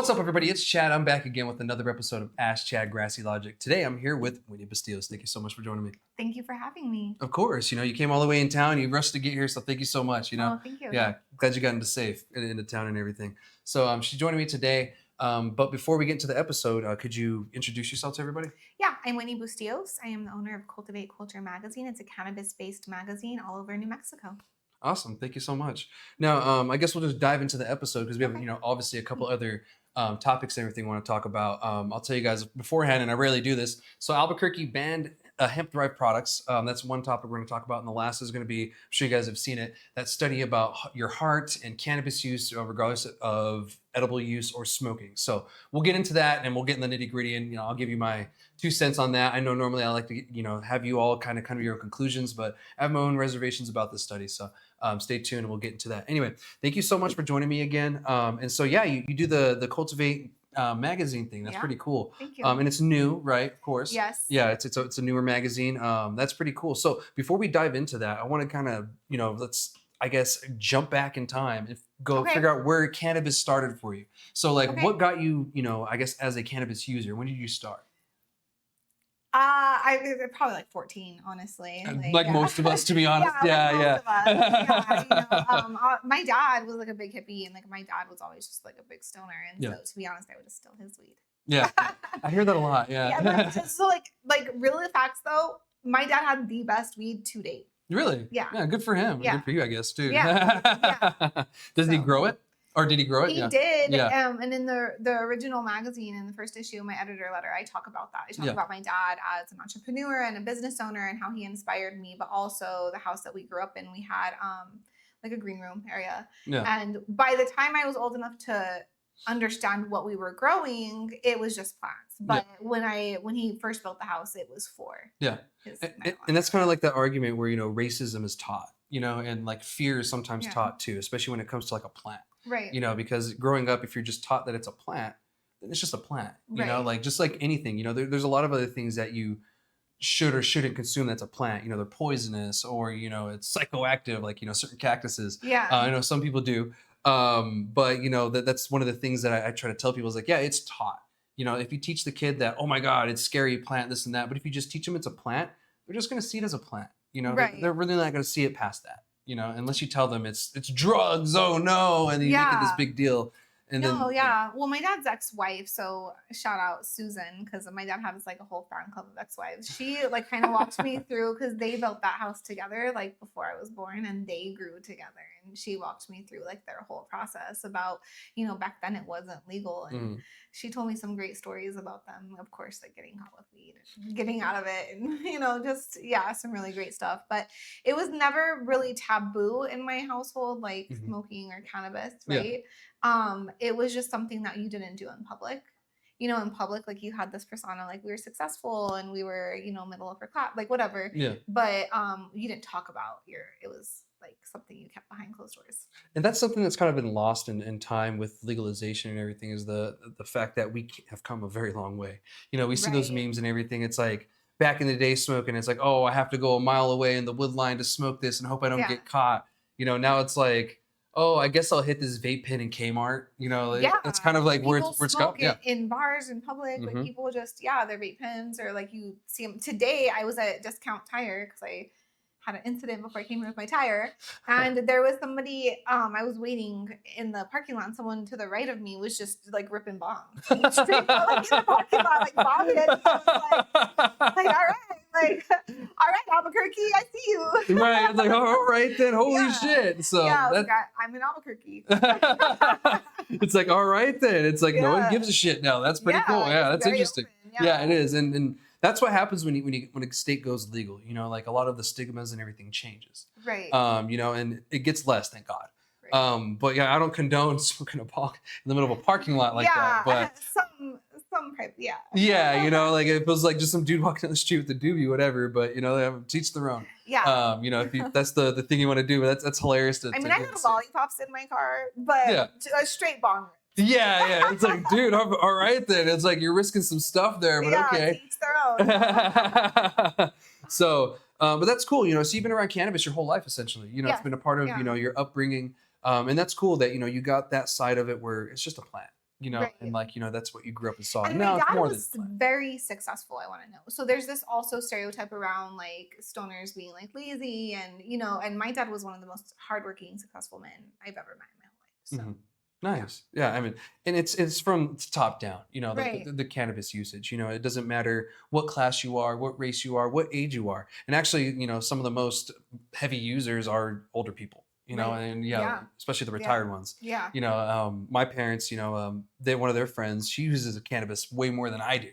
What's up, everybody? It's Chad. I'm back again with another episode of Ask Chad Grassy Logic. Today, I'm here with Whitney Bustillos. Thank you so much for joining me. Thank you for having me. Of course. You came all the way in town. You rushed to get here, so thank you so much. Oh, thank you. Yeah, glad you got into safe into town and everything. So she's joining me today. But before we get into the episode, could you introduce yourself to everybody? Yeah, I'm Whitney Bustillos. I am the owner of Cultiv8 Magazine. It's a cannabis-based magazine all over New Mexico. Awesome. Thank you so much. Now, I guess we'll just dive into the episode because we have, obviously a couple other topics and everything we want to talk about. I'll tell you guys beforehand, and I rarely do this. So Albuquerque banned hemp-derived products. That's one topic we're going to talk about. And the last is going to be, I'm sure you guys have seen it, that study about your heart and cannabis use, regardless of edible use or smoking. So we'll get into that and we'll get in the nitty gritty, and I'll give you my 2 cents on that. I know normally I like to have you all kind of your conclusions, but I have my own reservations about this study. So stay tuned and we'll get into that. Anyway, thank you so much for joining me again. And so yeah, you do the Cultiv8 magazine thing. That's pretty cool. Thank you. And it's new, right? Of course. Yes. Yeah, it's a newer magazine. That's pretty cool. So before we dive into that, I want to kind of let's, I guess, jump back in time and figure out where cannabis started for you. So what got you, I guess, as a cannabis user? When did you start? I probably like 14, honestly. Like most of us, to be honest. Yeah. My dad was like a big hippie, and like my dad was always just like a big stoner, and so to be honest, I would have still his weed. Yeah, I hear that a lot. Yeah. So like really facts though, my dad had the best weed to date. Really? Yeah. Yeah, good for him. Yeah. Good for you, I guess, too. Yeah. Does he grow it? Or did he grow it? He did. Yeah. And in the original magazine, in the first issue of my editor letter, I talk about that. I talk about my dad as an entrepreneur and a business owner and how he inspired me, but also the house that we grew up in. We had like a green room area. Yeah. And by the time I was old enough to understand what we were growing, it was just plants. But when he first built the house, it was for and that's kind of like that argument where racism is taught, and like fear is sometimes taught too, especially when it comes to like a plant. Right. Because growing up, if you're just taught that it's a plant, then it's just a plant. Like just like anything, there's a lot of other things that you should or shouldn't consume that's a plant. They're poisonous, or it's psychoactive, like certain cactuses. Yeah. I know some people do. But that's one of the things that I try to tell people is like, yeah, it's taught. If you teach the kid that, oh my God, it's scary plant, this and that, but if you just teach them it's a plant, they're just going to see it as a plant. They're really not going to see it past that. Unless you tell them it's drugs, oh no, and then you make it this big deal. And Well, my dad's ex-wife, so shout out Susan, because my dad has like a whole fan club of ex-wives. She like kind of walked me through, because they built that house together like before I was born, and they grew together, and she walked me through like their whole process about back then it wasn't legal, and she told me some great stories about them, of course, like getting caught with weed and getting out of it, and just some really great stuff. But it was never really taboo in my household, like smoking or cannabis, right? It was just something that you didn't do in public. In public, like you had this persona, like we were successful and we were, middle upper class, like whatever. Yeah. But you didn't talk about it was like something you kept behind closed doors. And that's something that's kind of been lost in time with legalization and everything, is the fact that we have come a very long way. We see those memes and everything. It's like back in the day smoking, it's like, oh, I have to go a mile away in the wood line to smoke this and hope I don't get caught. Now it's like, oh, I guess I'll hit this vape pen in Kmart. It's kind of like where it's going. Yeah, in bars in public, like people just their vape pens, or like you see them. Today I was at Discount Tire because I had an incident before I came here with my tire, and there was somebody. I was waiting in the parking lot, and someone to the right of me was just like ripping bongs, straight out, like in the parking lot, like bombing it. I was like, all right, Albuquerque, I see you. Right, it's like, all right then, holy shit. So I'm in Albuquerque. It's like, all right then. It's like no one gives a shit now. That's pretty cool. Yeah, that's interesting. Yeah, it is, and that's what happens when a state goes legal. Like a lot of the stigmas and everything changes. Right. And it gets less, thank God. Right. But I don't condone smoking in the middle of a parking lot like that. But some Yeah, like if it was like just some dude walking down the street with a doobie, whatever. But they have to teach their own. Yeah. If that's the thing you want to do, but that's hilarious. I had lollipops in my car, but a straight bong. Yeah. It's like, dude, all right then. It's like you're risking some stuff there, but okay. Each their own. So, but that's cool. So you've been around cannabis your whole life, essentially. It's been a part of your upbringing, and that's cool that you got that side of it where it's just a plant. you know, Right. and like, you know, that's what you grew up and saw. And my Now it's dad more than was fun. very successful, I want to know. So there's this also stereotype around like stoners being like lazy and, you know, and my dad was one of the most hardworking, successful men I've ever met in my whole life. So, Mhm. yeah. Nice. Yeah, I mean, and it's from top down, you know, Right. the cannabis usage. You know, it doesn't matter what class you are, what race you are, what age you are. And actually, you know, some of the most heavy users are older people, you know, Right. and yeah, Yeah. especially the Yeah. retired ones. Yeah. You know, my parents, you know, they one of their friends, she uses cannabis way more than I do.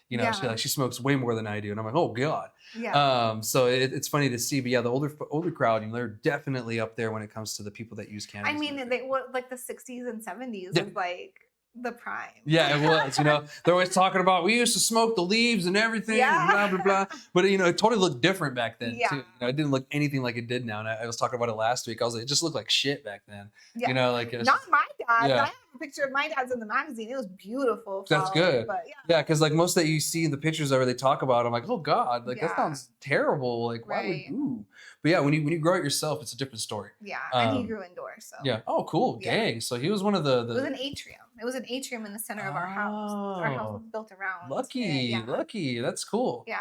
You know, Yeah. she smokes way more than I do, and I'm like, oh god. Yeah. So it's funny to see, but yeah, the older crowd, you know, they're definitely up there when it comes to the people that use I cannabis and mean, everything. they what like the 60s and 70s Yeah. was like the prime. Yeah, it was. You know, they're always talking about we used to smoke the leaves and everything, and Yeah. blah blah blah. But you know, it totally looked different back then too. Yeah. You know, it didn't look anything like it did now. And I was talking about it last week. I was like, it just looked like shit back then. Yeah. You know, like it's Not just, my dad. I yeah, have a picture of my dad's in the magazine. It was beautiful that's flowers, good. but Yeah, because like most that you see in the pictures of it, they talk about, I'm like, oh god, like that yeah. sounds terrible. Like why would Right. ooh? But yeah, when you grow it yourself, it's a different story. Yeah. And he Um, grew indoors, so yeah. Oh, cool. yeah. Dang. So he was one of the It was an atrium. It was an atrium in the center of our house. Our house was Oh. built around it. Lucky, Yeah. lucky. That's cool. Yeah.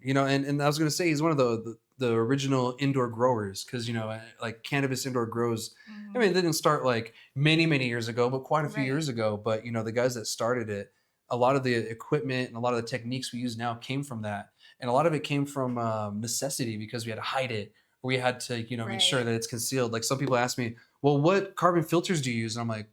You know, and I was gonna say he's one of the original indoor growers because you know, like cannabis indoor grows. I Mhm. mean, it didn't start like many years ago, but quite a few Right. years ago. But you know, the guys that started it, a lot of the equipment and a lot of the techniques we use now came from that, and a lot of it came from necessity because we had to hide it. We had to, you know, make sure Right. that it's concealed. Like some people ask me, well, what carbon filters do you use? And I'm like,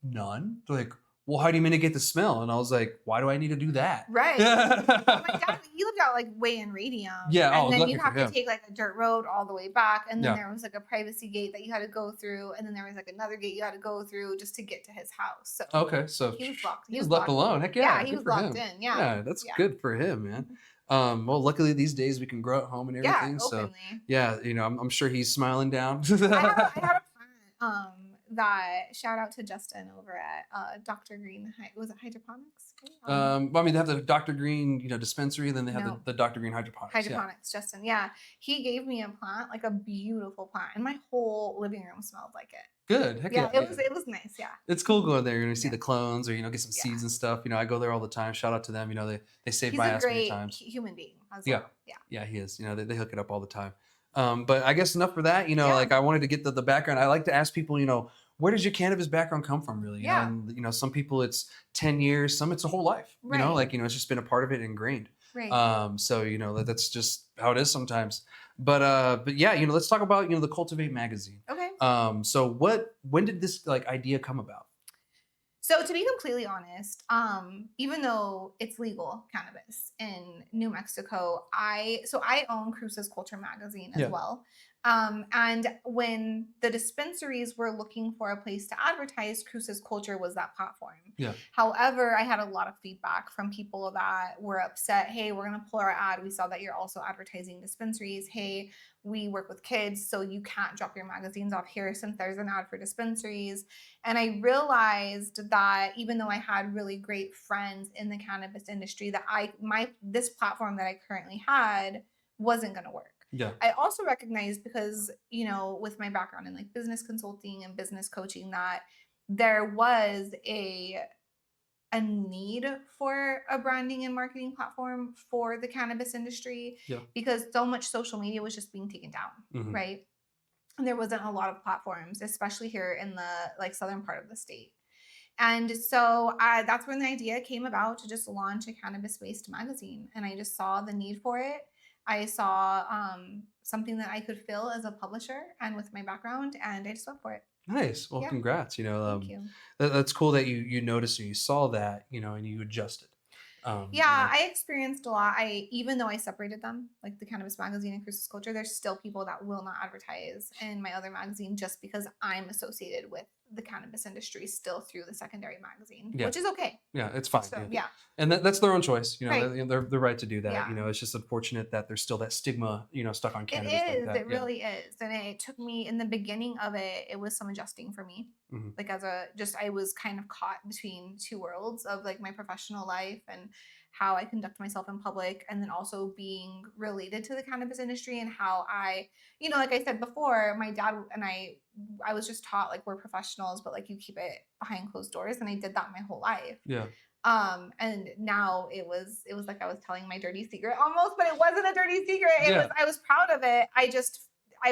none. They're like, well, how do you mitigate the smell? And I was like, why do I need to do that? Right. Well, my dad, he lived out like way in Radium. Yeah. Oh, And then lucky you'd for have to him. take like a dirt road all the way back. And then Yeah. there was like a privacy gate that you had to go through. And then there was like another gate you had to go through just to get to his house. So Okay. So he was locked. He he's was left locked. alone. Heck Yeah, yeah. he Good was for locked him. in. Yeah. Yeah. That's Yeah. good for him, man. Well, luckily these days we can grow at home and Yeah, everything. So openly. yeah, you know, I'm sure he's smiling down. I had a plant that shout out to Justin over at Dr. Green. Was it hydroponics? Well, I mean, they have the Dr. Green, you know, dispensary, then they have No. the Dr. Green hydroponics. Yeah. Hydroponics, Justin. Yeah, he gave me a plant, like a beautiful plant, and my whole living room smelled like it. Good. Heck Yeah, yeah. it was nice. Yeah, It's cool going there. You're gonna see yeah, the clones or, you know, get some yeah. seeds and stuff. You know, I go there all the time. Shout out to them. You know, they saved He's my a ass many great times. human being as Yeah. well. Yeah, Yeah, he is. You know, they hook it up all the time. But I guess enough for that. You know, yeah, like I wanted to get the background. I like to ask people, you know, where does your cannabis background come from, really? You know, yeah. and you know, some people it's 10 years, some it's a whole life. You know, Right, like you know, it's just been a part of it ingrained. right. So you know, that's just how it is sometimes. But yeah, you know, let's talk about the Cultiv8 magazine. Okay. So when did this like idea come about? So to be completely honest, even though it's legal cannabis in New Mexico, I own Cruce's Culture magazine as Yeah. well. And when the dispensaries were looking for a place to advertise, Cruce's Culture was that platform. Yeah. However, I had a lot of feedback from people that were upset. Hey, we're gonna pull our ad. We saw that you're also advertising dispensaries. Hey, we work with kids, so you can't drop your magazines off here since there's an ad for dispensaries. And I realized that even though I had really great friends in the cannabis industry, that this platform that I currently had wasn't going to work. Yeah. I also recognized because, you know, with my background in like business consulting and business coaching, that there was a need for a branding and marketing platform for the cannabis industry Yeah. because so much social media was just being taken down, Mhm. right? And there wasn't a lot of platforms, especially here in the like southern part of the state. And so that's when the idea came about to just launch a cannabis-based magazine. And I just saw the need for it. I saw something that I could fill as a publisher and with my background, and I just went for it. Nice. Well, Yeah, congrats. You know, thank you. that's cool that you noticed and you saw that, you know, and you adjusted. You Yeah, know, I experienced a lot. Even though I separated them, like the cannabis magazine and Cruce's Culture, there's still people that will not advertise in my other magazine just because I'm associated with the cannabis industry still through the secondary magazine, yeah. which is okay. Yeah, it's fine. So Yeah. yeah, And that's their own choice. You know, right. they're right to do that. Yeah. You know, it's just unfortunate that there's still that stigma, you know, stuck on It cannabis like is. that. It Yeah. really is. And it took me in the beginning of it, it was some adjusting for me. Hmm. Like I was kind of caught between two worlds of like my professional life and how I conduct myself in public, and then also being related to the cannabis industry and how I, like I said before, my dad and I was just taught like we're professionals, but like you keep it behind closed doors, and I did that my whole life. Yeah. And now it was like I was telling my dirty secret almost, but it wasn't a dirty secret. I was proud of it.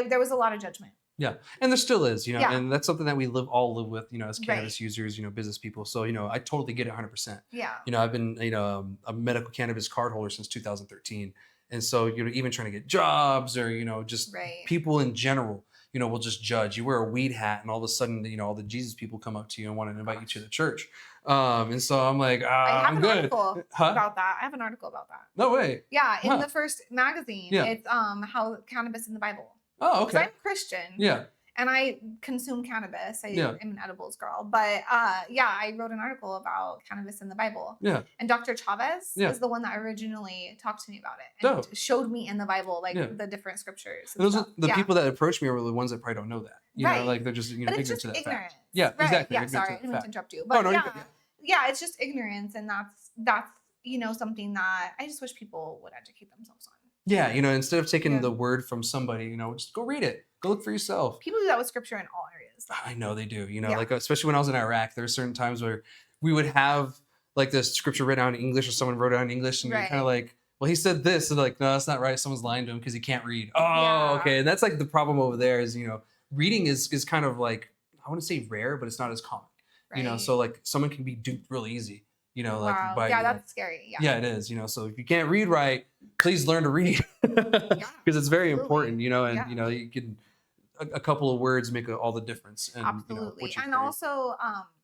There was a lot of judgment. Yeah. And there still is, Yeah. and that's something that we all live with, as cannabis Right. users, business people. So, I totally get it 100%. Yeah. I've been, a medical cannabis card holder since 2013. And so, even trying to get jobs or, just Right. people in general, will just judge. You wear a weed hat and all of a sudden, all the Jesus people come up to you and want to invite you to the church. And so I'm like, I have I'm an good. article Huh? about that. I have an article about that. No way. Yeah, in Huh. the first magazine, Yeah. it's how cannabis in the Bible. Oh, 'Cause okay. I'm Christian. Yeah. And I consume cannabis. Yeah. I'm an edibles girl. But I wrote an article about cannabis in the Bible. Yeah. And Dr. Chavez Yeah. is the one that originally talked to me about it and Dope. showed me in the Bible like Yeah. the different scriptures. And those are stuff. the Yeah. people that approach me are the ones that probably don't know that. Right. Like they're just But ignorant it's just to that ignorance. fact. Yeah, Right. exactly. Yeah, ignorant sorry, to I that didn't mean to fact. interrupt you. Oh, But no, you're good, yeah, it's just ignorance, and that's something that I just wish people would educate themselves on. Yeah, instead of taking Yeah. the word from somebody, just go read it. Go look for yourself. People do that with scripture in all areas. I know they do. Yeah. Like especially when I was in Iraq, there were certain times where we would have like this scripture written down in English or someone wrote it down in English and you're kind of Right. like, well, he said this. And like, no, that's not right. Someone's lying to him because he can't read. Oh, Yeah. okay. And that's like the problem over there is, reading is kind of like, I want to say rare, but it's not as common. Right. So like someone can be duped real easy, like Wow. by Yeah, that's scary. Yeah. Yeah, it is. So if you can't read right, please learn to read because it's very important. And Yeah. you can a couple of words make all the difference. And, Absolutely. what you And carry. also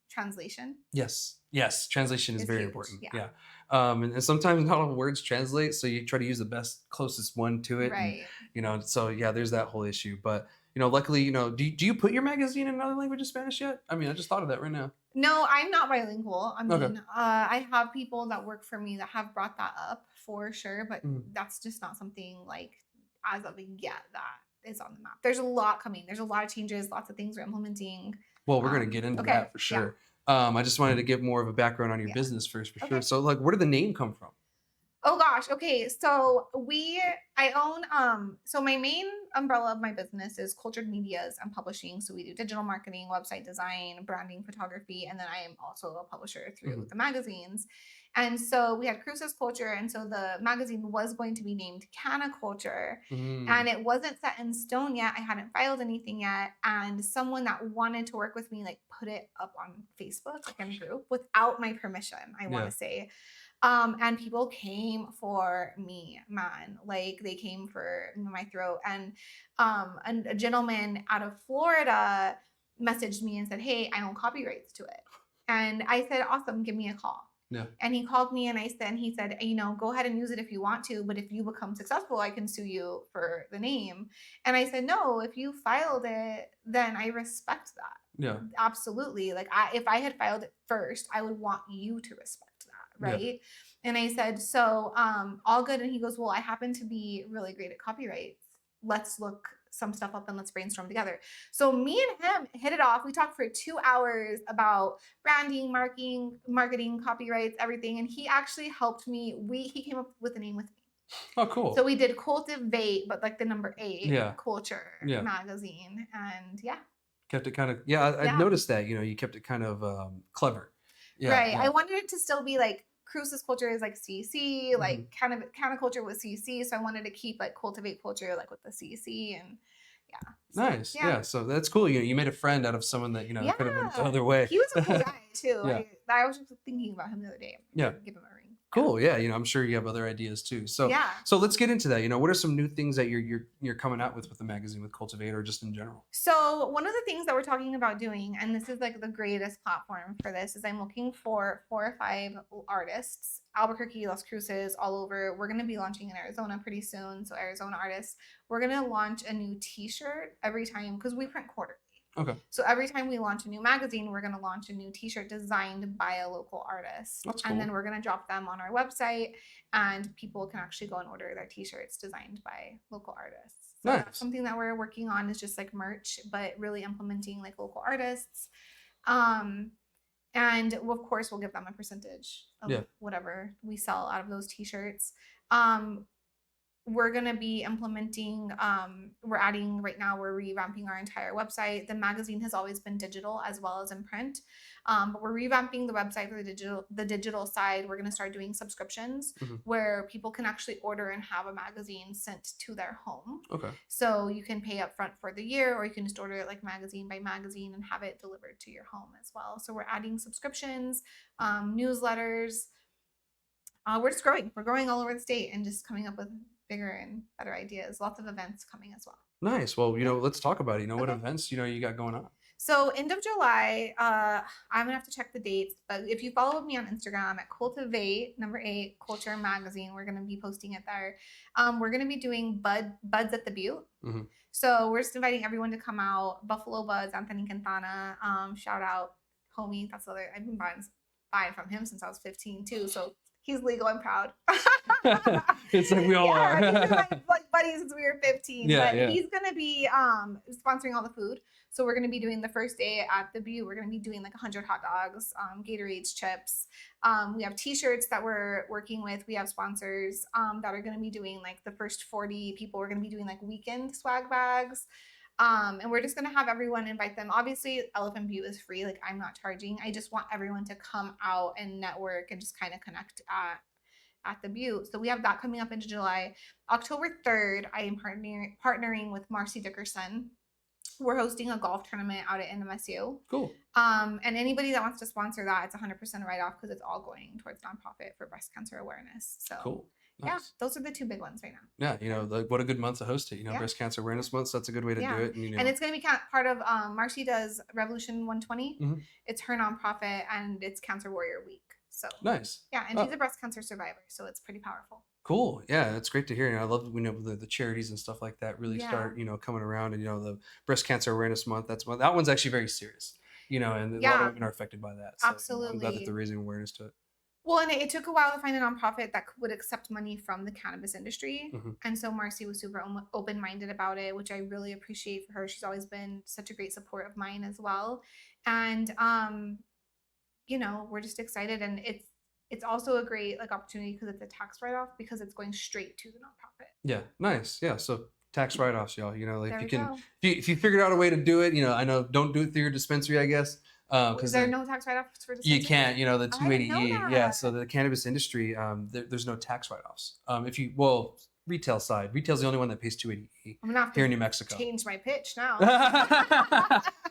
translation. Yes, translation is It's very huge, important. yeah. Yeah. And sometimes not all words translate, so you try to use the best, closest one to it. Right. And, so yeah, there's that whole issue. But luckily, do you put your magazine in another language of Spanish yet? I mean, I just thought of that right now. No, I'm not bilingual. I mean, Okay. I have people that work for me that have brought that up for sure, but Mhm. that's just not something like as of yet that is on the map. There's a lot coming. There's a lot of changes, lots of things we're implementing. Well, we're gonna get into okay, that for yeah. sure. I just wanted to give more of a background on your Yeah. business first, for Okay. sure. So, like, where did the name come from? Oh gosh. Okay. So I own, so my main umbrella of my business is Cultured Medias and Publishing. So we do digital marketing, website design, branding, photography. And then I am also a publisher through Mhm. the magazines. And so we had Cruces Culture. And so the magazine was going to be named Canna Culture. Mm. And it wasn't set in stone yet. I hadn't filed anything yet. And someone that wanted to work with me, like put it up on Facebook, like in a group without my permission, I want Yeah. to say. And people came for me, man. Like they came for my throat. And a gentleman out of Florida messaged me and said, "Hey, I own copyrights to it." And I said, "Awesome, give me a call." Yeah. And he called me and he said, "Go ahead and use it if you want to, but if you become successful, I can sue you for the name." And I said, "No, if you filed it, then I respect that." Yeah. Absolutely. Like if I had filed it first, I would want you to respect that. Yeah. Right. And I said, "So, all good." And he goes, "Well, I happen to be really great at copyrights. Let's look some stuff up and let's brainstorm together." So me and him hit it off. We talked for 2 hours about branding, marketing, copyrights, everything. And he actually helped me. He came up with a name with me. Oh, cool. So we did Cultiv8, but like the number 8 Yeah. Culture Yeah. magazine. And yeah. Kept it kind of, I Yeah. noticed that, you kept it kind of clever. Yeah. Right. Yeah. I wanted it to still be like Cruces Culture is like CC, Mhm. like Canna Culture was CC. So I wanted to keep like Cultiv8 Culture like with the CC and yeah. So, Nice. Yeah. So that's cool. You made a friend out of someone that, could have went the other way. He was a cool guy too. Yeah. I was just thinking about him the other day. Yeah. Give him a ring. Cool. Yeah. I'm sure you have other ideas too. So, Yeah. so let's get into that. What are some new things that you're coming out with the magazine with Cultiv8 or just in general? So one of the things that we're talking about doing, and this is like the greatest platform for this, is I'm looking for 4 or 5 artists, Albuquerque, Las Cruces, all over. We're going to be launching in Arizona pretty soon. So Arizona artists, we're going to launch a new t-shirt every time because we print quarterly. Okay. So every time we launch a new magazine, we're going to launch a new t-shirt designed by a local artist. That's cool. And then we're going to drop them on our website and people can actually go and order their t-shirts designed by local artists. So Nice. that's something that we're working on is just like merch, but really implementing like local artists. And of course, we'll give them a percentage of Yeah. whatever we sell out of those t-shirts. We're going to be implementing, we're adding right now, we're revamping our entire website. The magazine has always been digital as well as in print. But we're revamping the website for the digital side. We're going to start doing subscriptions where people can actually order and have a magazine sent to their home. Okay. So you can pay up front for the year, or you can just order it like magazine by magazine and have it delivered to your home as well. So we're adding subscriptions, newsletters. We're just growing. We're growing all over the state and just coming up with bigger and better ideas. Lots of events coming as well. Nice. Well, let's talk about it. What events, you got going on? So end of July, I'm gonna have to check the dates, but if you follow me on Instagram at Cultiv8 Culture Magazine, we're gonna be posting it there. We're gonna be doing Buds at the Butte. So we're just inviting everyone to come out. Buffalo Buds, Anthony Quintana, shout out, homie. That's the other. I've been buying from him since I was 15 too. So he's legal and proud. It's like we all are. He's been my buddies since we were 15. Yeah, but he's gonna be sponsoring all the food. So we're gonna be doing the first day at the Butte. We're gonna be doing like 100 hot dogs, Gatorades, chips. We have t-shirts that we're working with. We have sponsors that are gonna be doing like the first 40 people. We're gonna be doing like weekend swag bags. And we're just gonna have everyone invite them. Obviously, Elephant Butte is free. Like, I'm not charging. I just want everyone to come out and network and just kind of connect at the Butte. So we have that coming up into July. October 3rd, I am partnering with Marcy Dickerson. We're hosting a golf tournament out at NMSU. Cool. And anybody that wants to sponsor that, it's 100% write-off because it's all going towards nonprofit for breast cancer awareness. So cool. Nice. Yeah, those are the two big ones right now. Yeah, like what a good month to host it. Breast Cancer Awareness Month. So that's a good way to do it. And it's going to be part of Marcy does Revolution 120. It's her nonprofit, and it's Cancer Warrior Week. So nice. Yeah, and she's a breast cancer survivor, so it's pretty powerful. Cool. Yeah, that's great to hear. I love the charities and stuff like that really start coming around, and the Breast Cancer Awareness Month. That one's actually very serious. And a lot of women are affected by that. So, absolutely. I'm glad that they're raising awareness to it. Well, and it took a while to find a nonprofit that would accept money from the cannabis industry. And so Marcy was super open-minded about it, which I really appreciate for her. She's always been such a great support of mine as well. And, we're just excited. And it's also a great opportunity because it's a tax write-off because it's going straight to the nonprofit. Yeah, nice. Yeah, so tax write-offs, y'all. If you figured out a way to do it, I know don't do it through your dispensary, I guess. Is there no tax write-offs for dispensary? You can't, the 280E. Yeah, so the cannabis industry, there's no tax write-offs. Retail side. Retail's the only one that pays 280E here in New Mexico. Change my pitch now.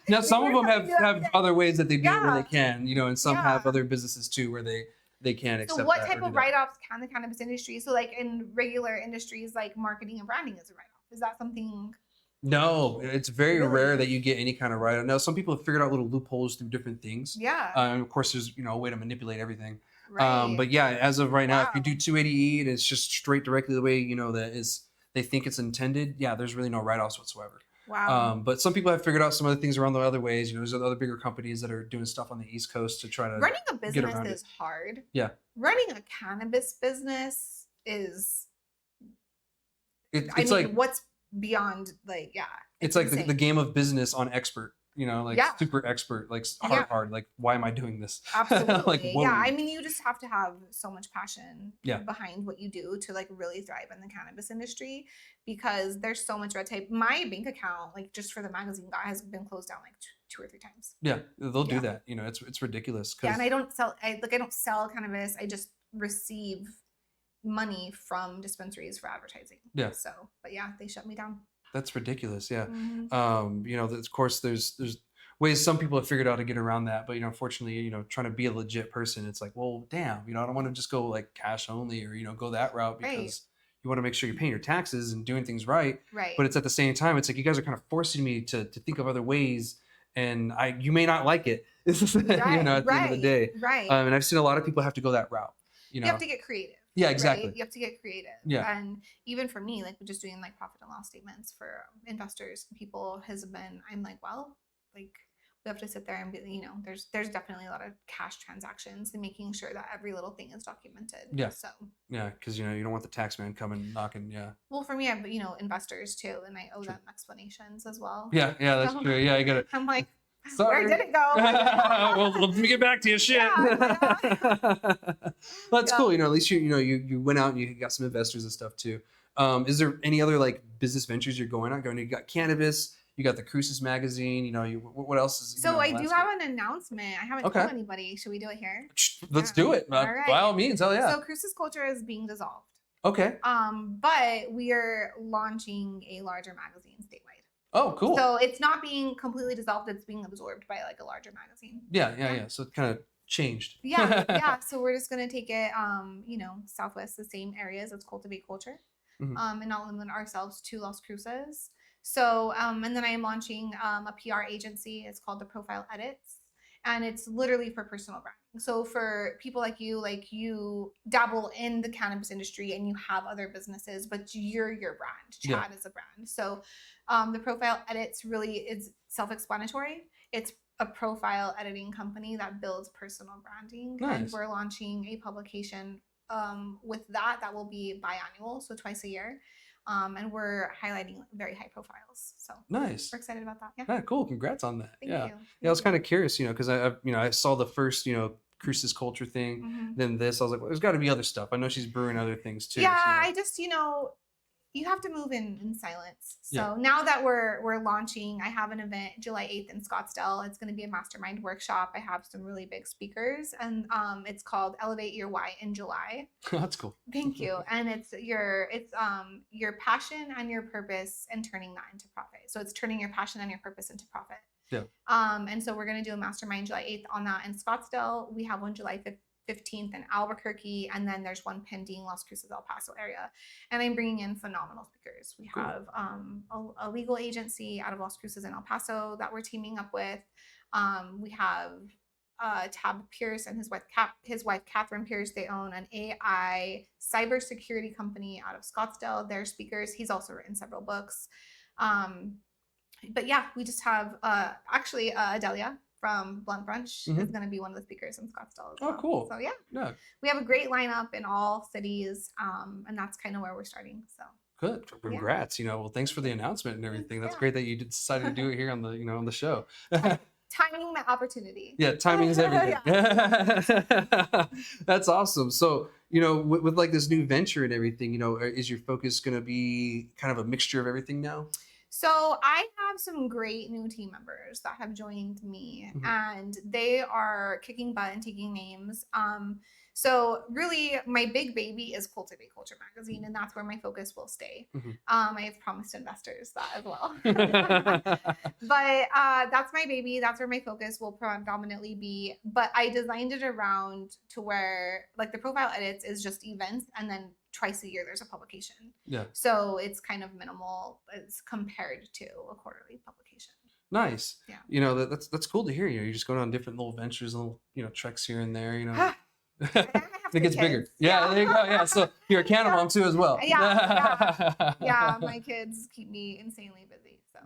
Now, some of them have other ways that they do it where they can, and some have other businesses too where they can't accept that. So what type of write-offs can the cannabis industry? So like in regular industries like marketing and branding is a write-off. Is that something? No, it's very rare that you get any kind of write-off. Now, some people have figured out little loopholes through different things. Yeah. And of course, there's a way to manipulate everything. Right. But yeah, as of right now, if you do 280E and it's just straight directly the way they think it's intended, there's really no write-offs whatsoever. Wow. But some people have figured out some other things around the other ways. There's other bigger companies that are doing stuff on the East Coast to try to running a business is hard. Yeah. Running a cannabis business is. It's like what's beyond It's like the game of business on expert. Super expert, hard. Like, why am I doing this? Absolutely. You just have to have so much passion behind what you do to really thrive in the cannabis industry because there's so much red tape. My bank account, just for the magazine has been closed down 2 or 3 times. Yeah, they'll do that. It's ridiculous. Yeah, and I don't sell cannabis. I just receive money from dispensaries for advertising. Yeah. So, but they shut me down. That's ridiculous. Yeah. Mm-hmm. Of course, there's ways some people have figured out to get around that, but unfortunately, trying to be a legit person, it's like, well, damn, I don't want to just go cash only or go that route because you want to make sure you're paying your taxes and doing things right. Right. But it's at the same time, it's like you guys are kind of forcing me to think of other ways, and you may not like it. At the end of the day. Right. And I've seen a lot of people have to go that route. You have to get creative. Yeah, exactly. Right? You have to get creative. Yeah. And even for me, we're just doing profit and loss statements for investors, people I'm like, well, we have to sit there and be, there's definitely a lot of cash transactions and making sure that every little thing is documented. Yeah. So. Yeah, because you don't want the tax man coming knocking. Yeah. Well, for me, I have investors too, and I owe them explanations as well. Yeah, that's true. Yeah, I get it. I'm like, Sorry. Where did it go? Well, let me get back to you. Shit. Yeah. That's Yeah. cool. At least you went out and you got some investors and stuff too. Is there any other like business ventures you're going on? You got cannabis. You got the Cultiv8 Magazine. What else is? So I do have an announcement. I haven't Okay. told anybody. Should we do it here? Let's Yeah. do it. All right. By all means. Hell yeah. So Cruises Culture is being dissolved. Okay. But we are launching a larger magazine statewide. Oh, cool. So it's not being completely dissolved; it's being absorbed by like a larger magazine. Yeah. So it kind of changed. Yeah. So we're just gonna take it, Southwest, the same areas as Cultiv8 Culture, Mhm. and not limit ourselves to Las Cruces. So, and then I am launching a PR agency. It's called the Profile Edits, and it's literally for personal branding. So for people like you dabble in the cannabis industry and you have other businesses, but you're your brand. Chad is a brand. So the Profile Edits really is self-explanatory. It's a profile editing company that builds personal branding. Nice. And we're launching a publication with that will be biannual, so twice a year. And we're highlighting very high profiles. So nice. We're excited about that. Yeah, cool. Congrats on that. Thank you. Yeah, I was kind of curious, because I saw the first, Cruises Culture thing, then this. I was like, well, there's got to be other stuff. I know she's brewing other things too. Yeah, so, I just, you have to move in silence. So now that we're launching, I have an event July 8th in Scottsdale. It's going to be a mastermind workshop. I have some really big speakers, and it's called Elevate Your Why in July. That's cool. Thank you. And it's your passion and your purpose and turning that into profit. So it's turning your passion and your purpose into profit. Yeah. And so we're going to do a mastermind July 8th on that in Scottsdale. We have one July 15th in Albuquerque, and then there's one pending Las Cruces, El Paso area. And I'm bringing in phenomenal speakers. We have a legal agency out of Las Cruces and El Paso that we're teaming up with. We have Tab Pierce and his wife Catherine Pierce. They own an AI cybersecurity company out of Scottsdale. They're speakers. He's also written several books. But yeah, we just have actually Adelia from Blunt Brunch is going to be one of the speakers in Scottsdale as well. Oh, cool. So yeah, we have a great lineup in all cities, and that's kind of where we're starting. So good. Congrats. Well, thanks for the announcement and everything. That's great that you decided to do it here on the on the show. Timing the opportunity. Yeah, timing is everything. That's awesome. So, with like this new venture and everything, is your focus going to be kind of a mixture of everything now? So I have some great new team members that have joined me, and they are kicking butt and taking names. So really, my big baby is Cultiv8 Culture Magazine, and that's where my focus will stay. I have promised investors that as well. But that's my baby. That's where my focus will predominantly be. But I designed it around to where, like, the Profile Edits is just events, and then twice a year there's a publication. Yeah. So it's kind of minimal as compared to a quarterly publication. Nice. Yeah. That's cool to hear. You're just going on different little ventures, little treks here and there. It gets bigger. Yeah, there you go. Yeah, so you're a can mom too as well. Yeah, my kids keep me insanely busy. So.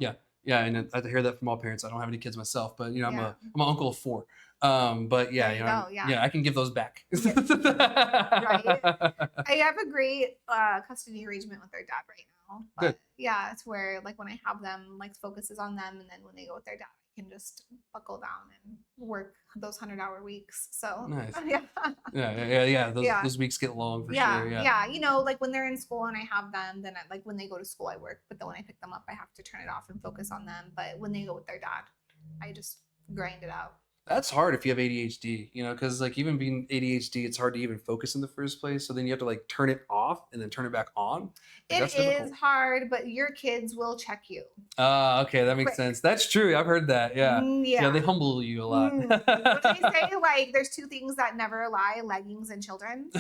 Yeah, and I hear that from all parents. I don't have any kids myself, but I'm an uncle of 4. But I can give those back. Right. I have a great custody arrangement with their dad right now. But good. Yeah, it's where like when I have them, like focuses on them, and then when they go with their dad, I can just buckle down and work those 100-hour weeks. So nice. Yeah. Those weeks get long for sure. Yeah. Like when they're in school and I have them, then like when they go to school, I work. But then when I pick them up, I have to turn it off and focus on them. But when they go with their dad, I just grind it out. That's hard if you have ADHD, because like even being ADHD, it's hard to even focus in the first place. So then you have to like turn it off and then turn it back on. It is hard, but your kids will check you. Okay, that makes sense. That's true. I've heard that. Yeah, they humble you a lot. What they say, like, there's 2 things that never lie: leggings and children.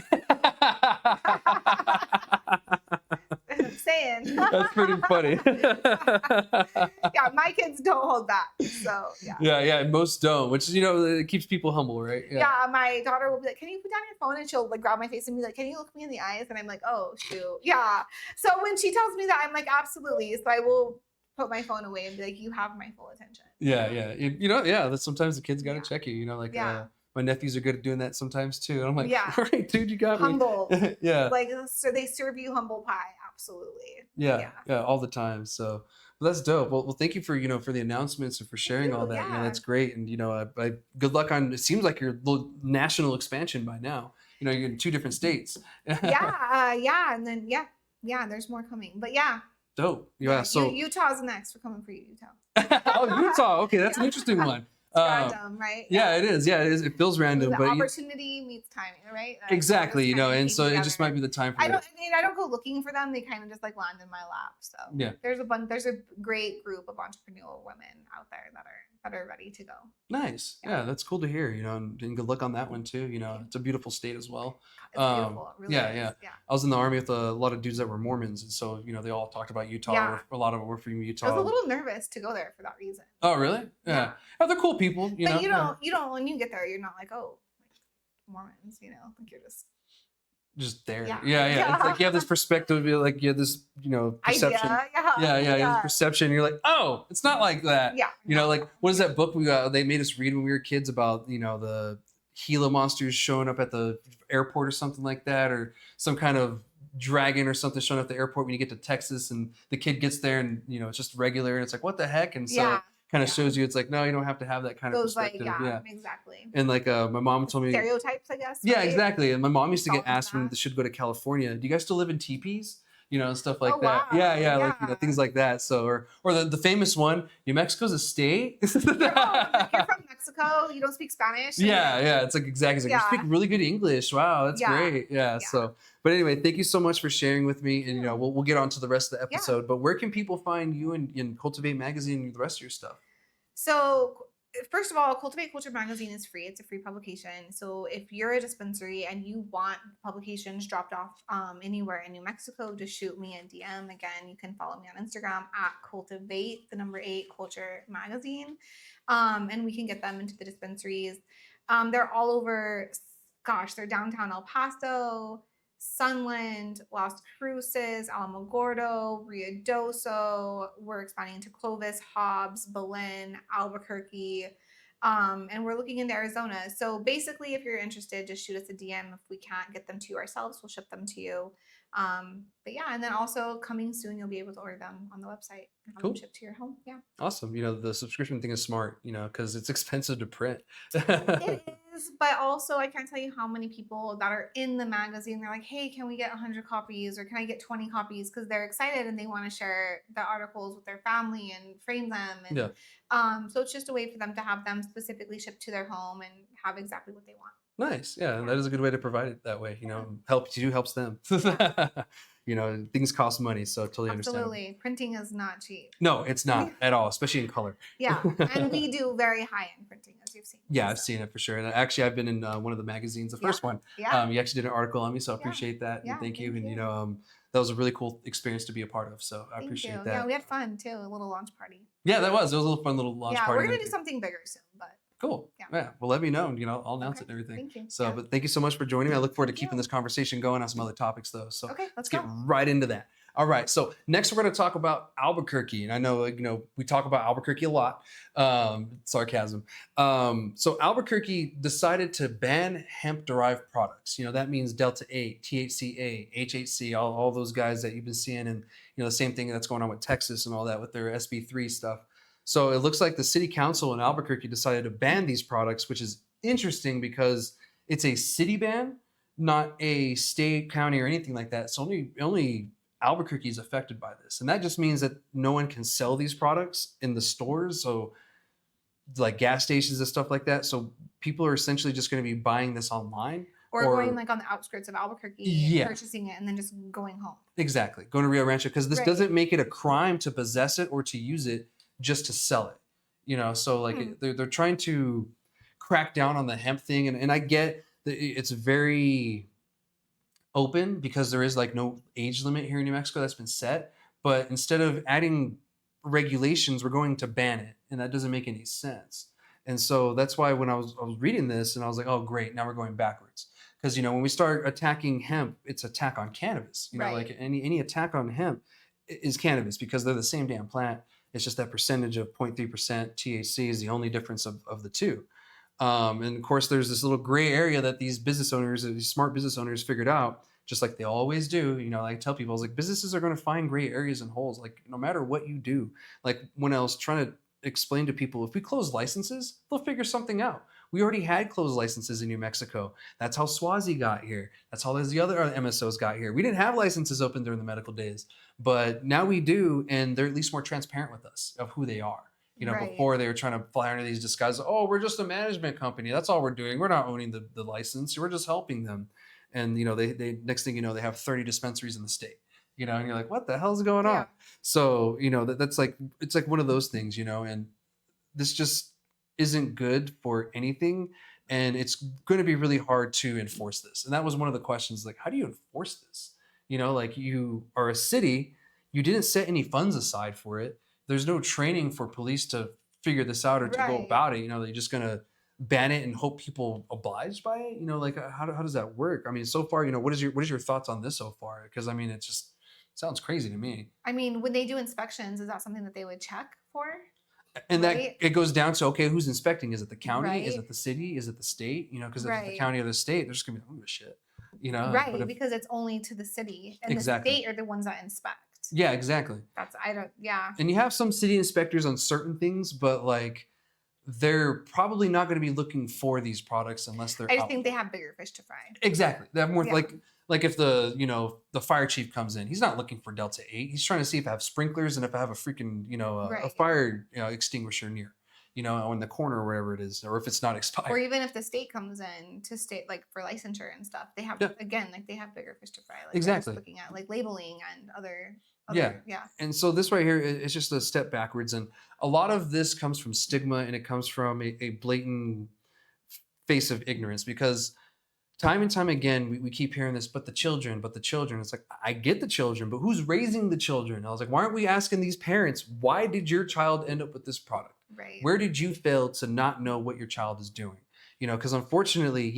I'm saying. That's pretty funny. Yeah, my kids don't hold back. So yeah, most don't, which it keeps people humble, right? Yeah, my daughter will be like, "Can you put down your phone?" And she'll like grab my face and be like, "Can you look me in the eyes?" And I'm like, "Oh shoot." Yeah. So when she tells me that, I'm like, "Absolutely." So I will put my phone away and be like, "You have my full attention." Yeah. That's sometimes the kids got to check you. My nephews are good at doing that sometimes too. And I'm like, all right, dude, you got humble. Me. Yeah. Like, so they serve you humble pie. Absolutely. Yeah, all the time. So, Well, that's dope. Well, thank you for for the announcements and for Thank sharing all you. that. Yeah. That's great. And I good luck on. It seems like your little national expansion by now. You're in 2 different states. Yeah. Yeah. And then yeah. There's more coming, but yeah. Dope. Yeah. Yeah. So, Utah's next. We're coming for you, Utah. oh, Utah. Okay, that's an Yeah. interesting one. It's random, right? Yeah, it is. Yeah, it is. It feels random, The but opportunity meets timing, right? All exactly. this kind of And came so it just might together. be the time for I that. don't go looking for them. They kind of just like land in my lap. So Yeah. there's a great group of entrepreneurial women out there that are ready to go. Nice. Yeah, that's cool to hear. And good luck on that one too. It's a beautiful state as well. It's beautiful. It really Yeah, is. yeah. Yeah. I was in the army with a lot of dudes that were Mormons, and so they all talked about Utah. Yeah. A lot of them were from Utah. I was a little nervous to go there for that reason. Oh, really? Yeah. Oh, they're cool people. But know? you don't when you get there, you're not like, oh, like Mormons, like you're just there. Yeah. Yeah. It's like you have this perspective, like you have this, perception. Idea. Yeah. This perception. You're like, oh, it's not like that. Yeah. Like what is that book they made us read when we were kids about, the Gila monsters showing up at the airport or something like that, or some kind of dragon or something showing up at the airport when you get to Texas, and the kid gets there and it's just regular, and it's like, what the heck? And so kind of shows you it's like, no, you don't have to have that kind of perspective. Exactly. And like my mom told me stereotypes, I guess. Yeah, right? exactly. And my mom used to get Solving asked when that. they should go to California, do you guys still live in teepees? And stuff like Oh, that. wow. Yeah, like things like that. So or the famous one, New Mexico's a state. You're from Mexico. You don't speak Spanish. Yeah. It's like exactly. It's like, you speak really good English. Wow, that's great. Yeah. So, but anyway, thank you so much for sharing with me. And we'll get on to the rest of the episode. But where can people find you in Cultiv8 Magazine and the rest of your stuff? So first of all, Cultiv8 Magazine is free. It's a free publication. So if you're a dispensary and you want publications dropped off anywhere in New Mexico, just shoot me a DM. Again, you can follow me on Instagram at Cultiv8 Culture Magazine, and we can get them into the dispensaries. They're all over. Gosh, they're downtown El Paso, Sunland, Las Cruces, Alamogordo, Ruidoso. We're expanding into Clovis, Hobbs, Belen, Albuquerque, and we're looking into Arizona. So basically, if you're interested, just shoot us a DM. If we can't get them to you ourselves, we'll ship them to you. But yeah, and then also coming soon, you'll be able to order them on the website and have them shipped to your home. Yeah. Awesome. The subscription thing is smart, because it's expensive to print. It is, but also I can't tell you how many people that are in the magazine, they're like, hey, can we get 100 copies or can I get 20 copies? Because they're excited and they want to share the articles with their family and frame them. And so it's just a way for them to have them specifically shipped to their home and have exactly what they want. Nice. Yeah. And that is a good way to provide it that way. Helps them. Things cost money. So totally understand. Absolutely. Printing is not cheap. No, it's not at all, especially in color. Yeah. And we do very high end printing, as you've seen. Yeah, I've seen it for sure. And actually, I've been in one of the magazines, the first one. Yeah. You actually did an article on me, so I appreciate that. Yeah, and thank you. thank And, you. That was a really cool experience to be a part of. So I appreciate that. Yeah, we had fun too. A little launch party. Yeah, that was. It was a little fun little launch party. Yeah, we're going to do something bigger soon, but. Cool. Yeah. Well, let me know. And, I'll announce it and everything. Thank you. So, but thank you so much for joining me. I look forward to keeping this conversation going on some other topics, though. So let's get right into that. All right. So next, we're going to talk about Albuquerque, and I know we talk about Albuquerque a lot. Sarcasm. So Albuquerque decided to ban hemp-derived products. That means Delta-8, THCa, HHC, all those guys that you've been seeing, and the same thing that's going on with Texas and all that with their SB3 stuff. So it looks like the city council in Albuquerque decided to ban these products, which is interesting because it's a city ban, not a state, county, or anything like that. So only Albuquerque is affected by this. And that just means that no one can sell these products in the stores. So like gas stations and stuff like that. So people are essentially just going to be buying this online. Or going like on the outskirts of Albuquerque and purchasing it and then just going home. Exactly. Going to Rio Rancho, because this doesn't make it a crime to possess it or to use it, just to sell it. So like they're trying to crack down on the hemp thing. And I get that it's very open because there is like no age limit here in New Mexico that's been set. But instead of adding regulations, we're going to ban it. And that doesn't make any sense. And so that's why when I was reading this and I was like, oh, great, now we're going backwards. Because, when we start attacking hemp, it's attack on cannabis. Like any attack on hemp is cannabis because they're the same damn plant. It's just that percentage of 0.3% THC is the only difference of the two. And of course, there's this little gray area that these business owners, these smart business owners figured out. just like they always do. I tell people, I was like, businesses are going to find gray areas and holes, like no matter what you do. Like when I was trying to explain to people, if we close licenses, they'll figure something out. We already had closed licenses in New Mexico. That's how Swazi got here. That's how the other MSOs got here. We didn't have licenses open during the medical days, but now we do, and they're at least more transparent with us of who they are. Right. Before they were trying to fly under these disguises. Oh, we're just a management company. That's all we're doing. We're not owning the license. We're just helping them. And they next thing you know, they have 30 dispensaries in the state. And you're like, what the hell's going on? So that's like, it's like one of those things. And this just isn't good for anything, and it's going to be really hard to enforce this. And that was one of the questions, like, how do you enforce this? Like, you are a city, you didn't set any funds aside for it. There's no training for police to figure this out or to go about it. They're just going to ban it and hope people oblige by it. Like, how does that work? I mean, so far, what is your thoughts on this so far? Because I mean, it just sounds crazy to me. I mean, when they do inspections, is that something that they would check for? And that it goes down to, okay, who's inspecting? Is it the county? Right. Is it the city? Is it the state? Because if it's the county or the state, they're just gonna be like, oh shit. Right, because it's only to the city, and the state are the ones that inspect. Yeah, exactly. And you have some city inspectors on certain things, but like, they're probably not going to be looking for these products unless they're. I just think they have bigger fish to fry. Exactly. They have more like if the the fire chief comes in, he's not looking for Delta-8. He's trying to see if I have sprinklers and if I have a freaking a fire extinguisher near in the corner or wherever it is, or if it's not expired. Or even if the state comes in to state, like, for licensure and stuff, they have again, like, they have bigger fish to fry. Like, exactly. looking at like labeling and other. Yeah. And so this right here is just a step backwards, and a lot of this comes from stigma, and it comes from a blatant face of ignorance, because time and time again we keep hearing this, but the children. It's like, I get the children, but who's raising the children? I was like, why aren't we asking these parents, why did your child end up with this product? Right. Where did you fail to not know what your child is doing? Because unfortunately,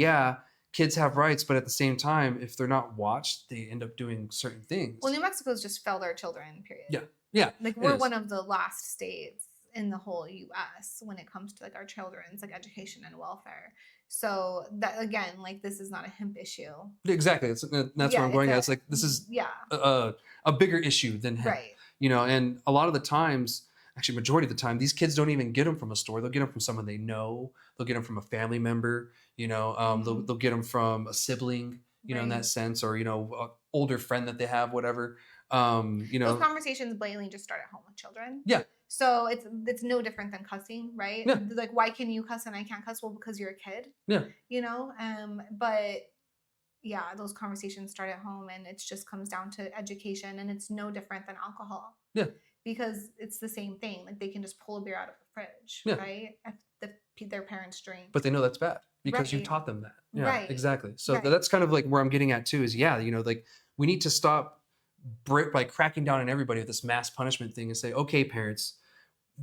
kids have rights, but at the same time, if they're not watched, they end up doing certain things. Well, New Mexico's just failed our children, period. Yeah. Like, we're one of the last states in the whole U.S. when it comes to like our children's like education and welfare. So that, again, like, this is not a hemp issue. Exactly. That's where I'm going at. It's like, this is a bigger issue than hemp. Right. And a lot of the times, actually majority of the time, these kids don't even get them from a store. They'll get them from someone they know. They'll get them from a family member. They'll get them from a sibling. In that sense, or an older friend that they have, whatever. Those conversations blatantly just start at home with children. Yeah. So it's no different than cussing, right? Yeah. Like, why can you cuss and I can't cuss? Well, because you're a kid. Yeah. But yeah, those conversations start at home, and it just comes down to education, and it's no different than alcohol. Yeah. Because it's the same thing. Like, they can just pull a beer out of the fridge, right? If their parents drink. But they know that's bad because you taught them that. Yeah, right. Exactly. So that's kind of like where I'm getting at too, is like, we need to stop by cracking down on everybody with this mass punishment thing and say, okay, parents,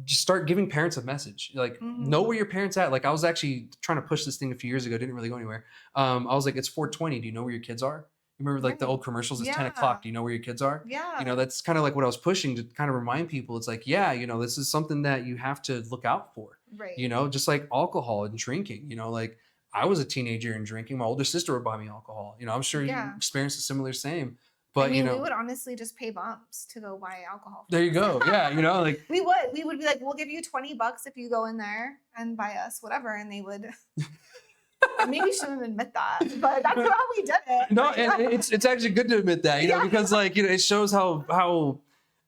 just start giving parents a message. Like, know where your parents at. Like, I was actually trying to push this thing a few years ago. Didn't really go anywhere. I was like, it's 4:20. Do you know where your kids are? You remember like the old commercials? It's 10 o'clock. Do you know where your kids are? Yeah. That's kind of like what I was pushing to kind of remind people. It's like, this is something that you have to look out for. Right. Just like alcohol and drinking. Like, I was a teenager and drinking. My older sister would buy me alcohol. I'm sure you experienced a similar same. But we would honestly just pay bumps to go buy alcohol. There you go. Yeah, like we would be like, we'll give you $20 if you go in there and buy us whatever, and they would. Maybe shouldn't admit that, but that's how we did it. No, and it's actually good to admit that, because like it shows how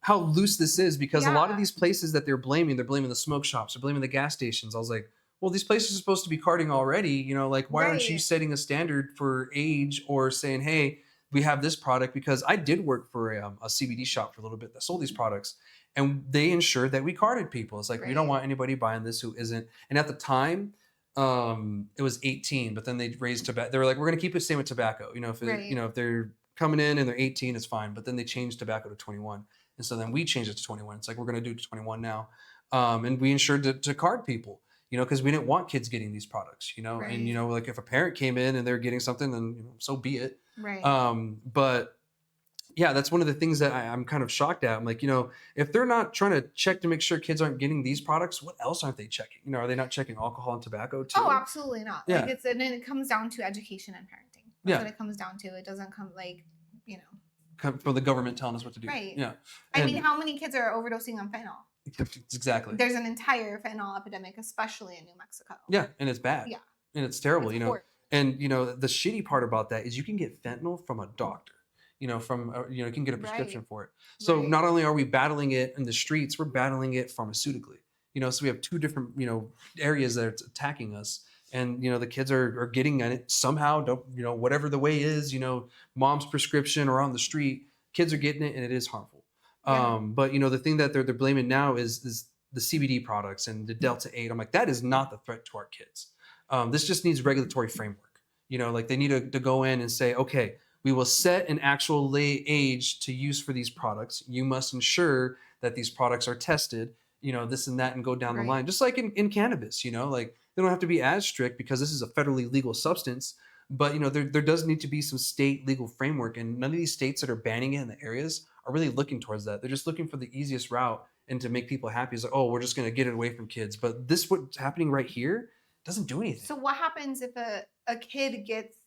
loose this is, because a lot of these places that they're blaming the smoke shops, they're blaming the gas stations. I was like, well, these places are supposed to be carding already. Like, why aren't you setting a standard for age, or saying, hey, we have this product? Because I did work for a CBD shop for a little bit that sold these products, and they ensured that we carded people. It's like, we don't want anybody buying this who isn't. And at the time, it was 18, but then they raised tobacco. They were like, we're going to keep it same with tobacco. If they're coming in and they're 18, it's fine. But then they changed tobacco to 21. And so then we changed it to 21. It's like, we're going to do it to 21 now. And we ensured to card people, because we didn't want kids getting these products, and, like, if a parent came in and they're getting something, then, so be it. Right. But yeah, that's one of the things that I'm kind of shocked at. I'm like, if they're not trying to check to make sure kids aren't getting these products, what else aren't they checking? Are they not checking alcohol and tobacco too? Oh, absolutely not. Yeah. Like, and then it comes down to education and parenting. That's Yeah. what it comes down to. It doesn't come like, you know. Come from the government telling us what to do. Right. Yeah. I And mean, how many kids are overdosing on fentanyl? exactly. There's an entire fentanyl epidemic, especially in New Mexico. Yeah, and it's bad. Yeah. And it's terrible, It's you know. horrible. And you know, the shitty part about that is you can get fentanyl from a doctor. You know, you can get a prescription Right. for it. So Right. not only are we battling it in the streets, we're battling it pharmaceutically. You know, so we have two different, areas that are attacking us. And you know, the kids are getting on it somehow. Don't whatever the way is, mom's prescription or on the street, kids are getting it, and it is harmful. Yeah. But you know, the thing that they're blaming now is the CBD products and the Delta-8. I'm like, that is not the threat to our kids. This just needs regulatory framework. You know, like they need to go in and say, okay, we will set an actual age to use for these products. You must ensure that these products are tested, this and that, and go down the Right. line. Just like in cannabis, like they don't have to be as strict because this is a federally legal substance. But there does need to be some state legal framework, and none of these states that are banning it in the areas are really looking towards that. They're just looking for the easiest route and to make people happy. It's like, oh, we're just going to get it away from kids. But what's happening right here doesn't do anything. So what happens if a kid gets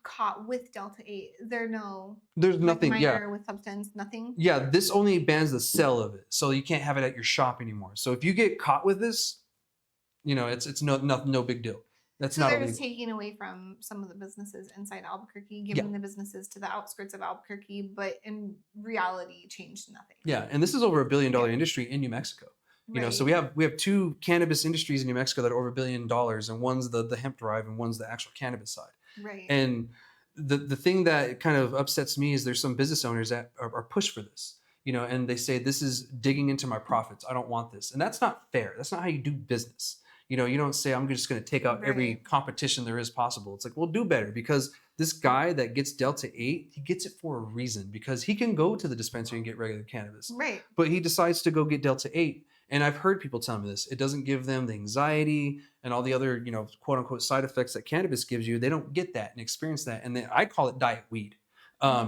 caught with Delta-8? There's nothing. Minor with substance, nothing. Yeah, this only bans the sale of it, so you can't have it at your shop anymore. So if you get caught with this, it's no big deal. That's so not they're illegal. just taking away from some of the businesses inside Albuquerque, giving the businesses to the outskirts of Albuquerque, but in reality, changed nothing. Yeah, and this is over $1 billion industry in New Mexico. So we have two cannabis industries in New Mexico that are over $1 billion, and one's the hemp-derived and one's the actual cannabis side. Right. And the thing that kind of upsets me is there's some business owners that are pushed for this, and they say, this is digging into my profits. I don't want this. And that's not fair. That's not how you do business. You don't say, I'm just going to take out every competition there is possible. It's like, well, do better, because this guy that gets Delta-8, he gets it for a reason, because he can go to the dispensary and get regular cannabis. Right. But he decides to go get Delta-8. And I've heard people tell me this. It doesn't give them the anxiety and all the other, quote unquote side effects that cannabis gives you. They don't get that and experience that. And I call it diet weed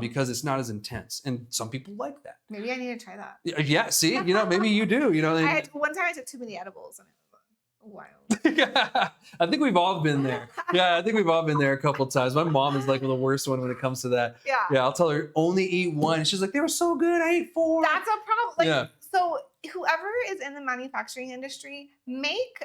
because it's not as intense. And some people like that. Maybe I need to try that. Yeah. See, maybe you do. One time I took too many edibles and it was wild. Yeah, I think we've all been there. Yeah, I think we've all been there a couple of times. My mom is like the worst one when it comes to that. Yeah. I'll tell her, only eat one. And she's like, they were so good. I ate 4. That's a problem. Yeah. So whoever is in the manufacturing industry, make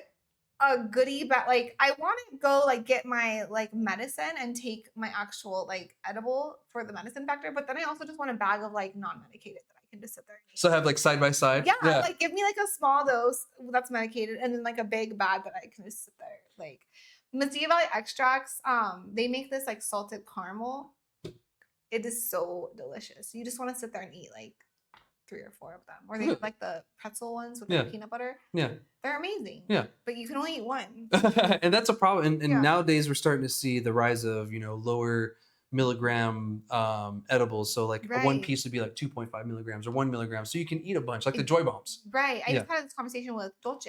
a goodie, but I want to go get my medicine and take my actual edible for the medicine factor, but then I also just want a bag of non-medicated that I can just sit there and eat. So have side by side. Yeah, give me a small dose that's medicated, and then a big bag that I can just sit there. Mesilla Valley extracts, they make this salted caramel. It is so delicious. You just want to sit there and eat 3 or 4 of them. Or they have the pretzel ones with the peanut butter. Yeah. They're amazing. Yeah. But you can only eat one. And that's a problem. And nowadays we're starting to see the rise of, lower milligram edibles. So one piece would be 2.5 milligrams or 1 milligram. So you can eat a bunch, the Joy Bombs. Right. I just had this conversation with Dulce.